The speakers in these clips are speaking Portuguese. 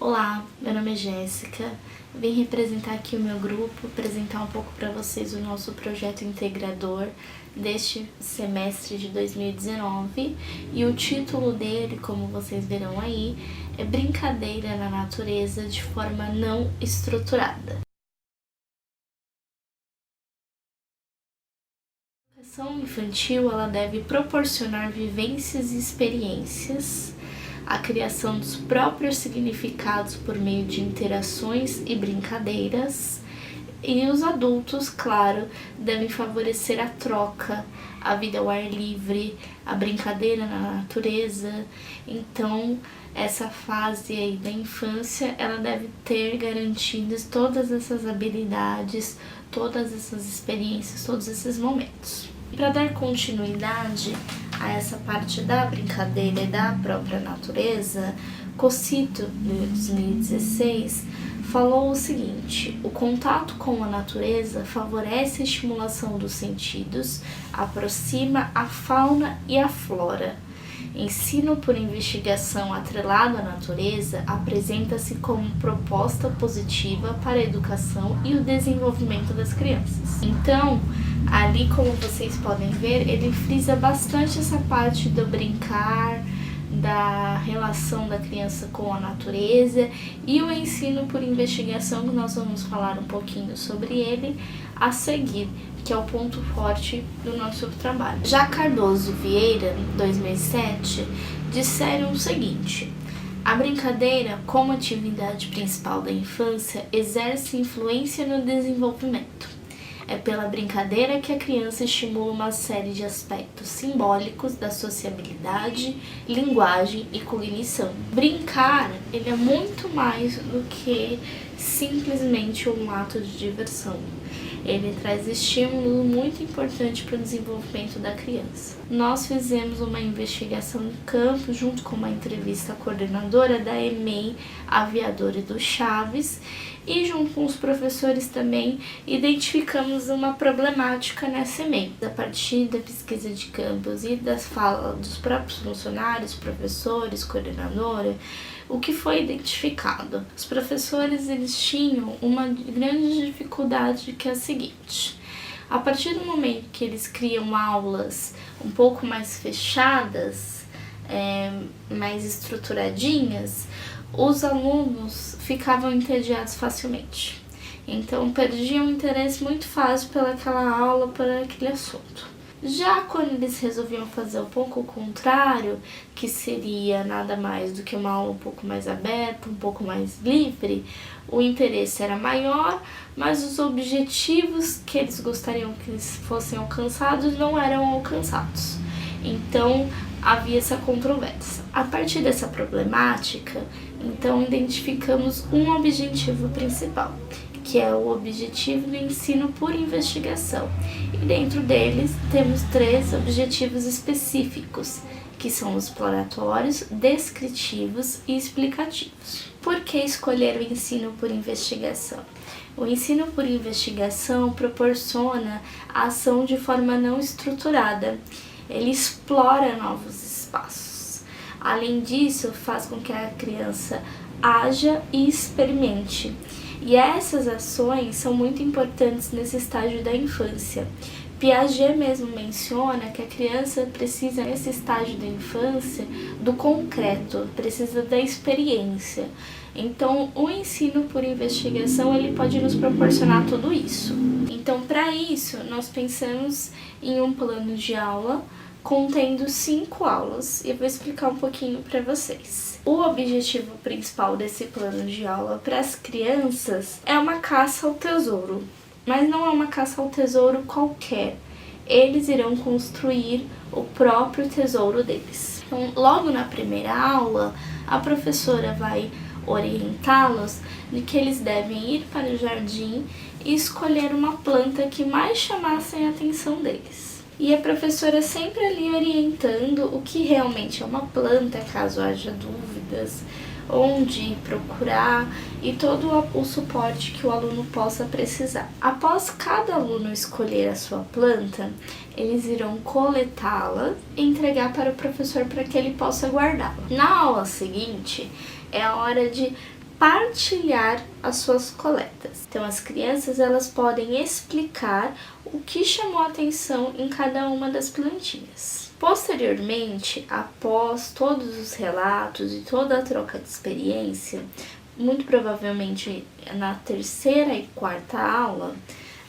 Olá, meu nome é Jéssica, vim representar aqui o meu grupo, apresentar um pouco para vocês o nosso projeto integrador deste semestre de 2019 e o título dele, como vocês verão aí, é Brincadeira na Natureza de Forma Não Estruturada. A educação infantil ela deve proporcionar vivências e experiências, a criação dos próprios significados por meio de interações e brincadeiras, e os adultos, claro, devem favorecer a troca, a vida ao ar livre, a brincadeira na natureza. Então, essa fase aí da infância, ela deve ter garantidas todas essas habilidades, todas essas experiências, todos esses momentos. Para dar continuidade a essa parte da brincadeira e da própria natureza, Cossito, de 2016, falou o seguinte: o contato com a natureza favorece a estimulação dos sentidos, aproxima a fauna e a flora. Ensino por investigação atrelado à natureza apresenta-se como proposta positiva para a educação e o desenvolvimento das crianças. Então, ali como vocês podem ver, ele frisa bastante essa parte do brincar, da relação da criança com a natureza e o ensino por investigação, que nós vamos falar um pouquinho sobre ele a seguir, que é o ponto forte do nosso trabalho. Já Cardoso Vieira, 2007, disseram o seguinte: a brincadeira, como atividade principal da infância, exerce influência no desenvolvimento. É pela brincadeira que a criança estimula uma série de aspectos simbólicos da sociabilidade, linguagem e cognição. Brincar, ele é muito mais do que simplesmente um ato de diversão. Ele traz estímulo muito importante para o desenvolvimento da criança. Nós fizemos uma investigação em campo junto com uma entrevista coordenadora da EMEI Aviadora do Chaves e junto com os professores também identificamos uma problemática nessa EMEI. A partir da pesquisa de campos e das falas dos próprios funcionários, professores, coordenadora, o que foi identificado? Os professores eles tinham uma grande dificuldade, que é a seguinte: a partir do momento que eles criam aulas um pouco mais fechadas, mais estruturadinhas, os alunos ficavam entediados facilmente. Então perdiam o interesse muito fácil pelaquela aula, por aquele assunto. Já quando eles resolviam fazer um pouco o contrário, que seria nada mais do que uma aula um pouco mais aberta, um pouco mais livre, o interesse era maior, mas os objetivos que eles gostariam que eles fossem alcançados não eram alcançados. Então havia essa controvérsia. A partir dessa problemática, então identificamos um objetivo principal, que é o objetivo do ensino por investigação. E dentro deles temos 3 objetivos específicos, que são os exploratórios, descritivos e explicativos. Por que escolher o ensino por investigação? O ensino por investigação proporciona a ação de forma não estruturada. Ele explora novos espaços. Além disso, faz com que a criança haja e experimente. E essas ações são muito importantes nesse estágio da infância. Piaget mesmo menciona que a criança precisa, nesse estágio da infância, do concreto, precisa da experiência. Então, o ensino por investigação ele pode nos proporcionar tudo isso. Então, para isso, nós pensamos em um plano de aula contendo 5 aulas e eu vou explicar um pouquinho para vocês. O objetivo principal desse plano de aula para as crianças é uma caça ao tesouro, mas não é uma caça ao tesouro qualquer. Eles irão construir o próprio tesouro deles. Então, logo na primeira aula, a professora vai orientá-los de que eles devem ir para o jardim e escolher uma planta que mais chamasse a atenção deles. E a professora sempre ali orientando o que realmente é uma planta, caso haja dúvidas, onde procurar e todo o suporte que o aluno possa precisar. Após cada aluno escolher a sua planta, eles irão coletá-la e entregar para o professor para que ele possa guardá-la. Na aula seguinte, é a hora de partilhar as suas coletas. Então as crianças elas podem explicar o que chamou a atenção em cada uma das plantinhas. Posteriormente, após todos os relatos e toda a troca de experiência, muito provavelmente na terceira e quarta aula,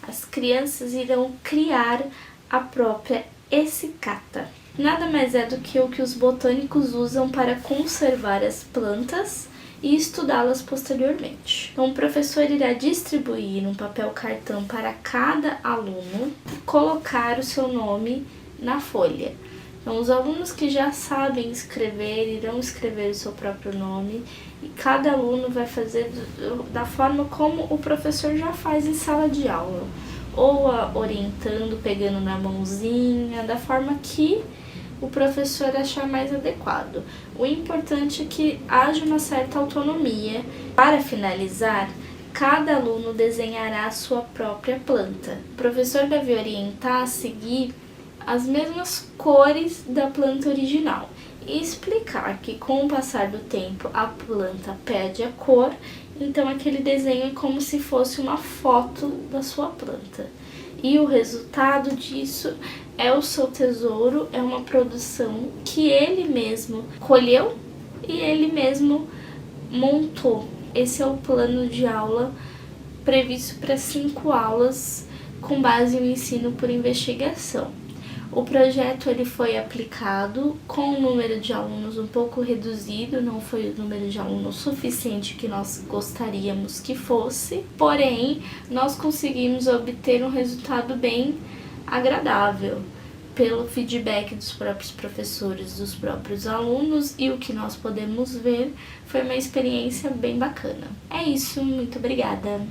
as crianças irão criar a própria essicata. Nada mais é do que o que os botânicos usam para conservar as plantas e estudá-las posteriormente. Então, o professor irá distribuir um papel cartão para cada aluno colocar o seu nome na folha. Então, os alunos que já sabem escrever irão escrever o seu próprio nome e cada aluno vai fazer da forma como o professor já faz em sala de aula, ou orientando, pegando na mãozinha, da forma que o professor achar mais adequado. O importante é que haja uma certa autonomia. Para finalizar, cada aluno desenhará a sua própria planta. O professor deve orientar a seguir as mesmas cores da planta original e explicar que com o passar do tempo a planta perde a cor, então aquele desenho é como se fosse uma foto da sua planta. E o resultado disso é o seu tesouro, é uma produção que ele mesmo colheu e ele mesmo montou. Esse é o plano de aula previsto para 5 aulas com base no ensino por investigação. O projeto ele foi aplicado com um número de alunos um pouco reduzido, não foi o número de alunos suficiente que nós gostaríamos que fosse, porém nós conseguimos obter um resultado bem agradável pelo feedback dos próprios professores, dos próprios alunos, e o que nós podemos ver foi uma experiência bem bacana. É isso, muito obrigada!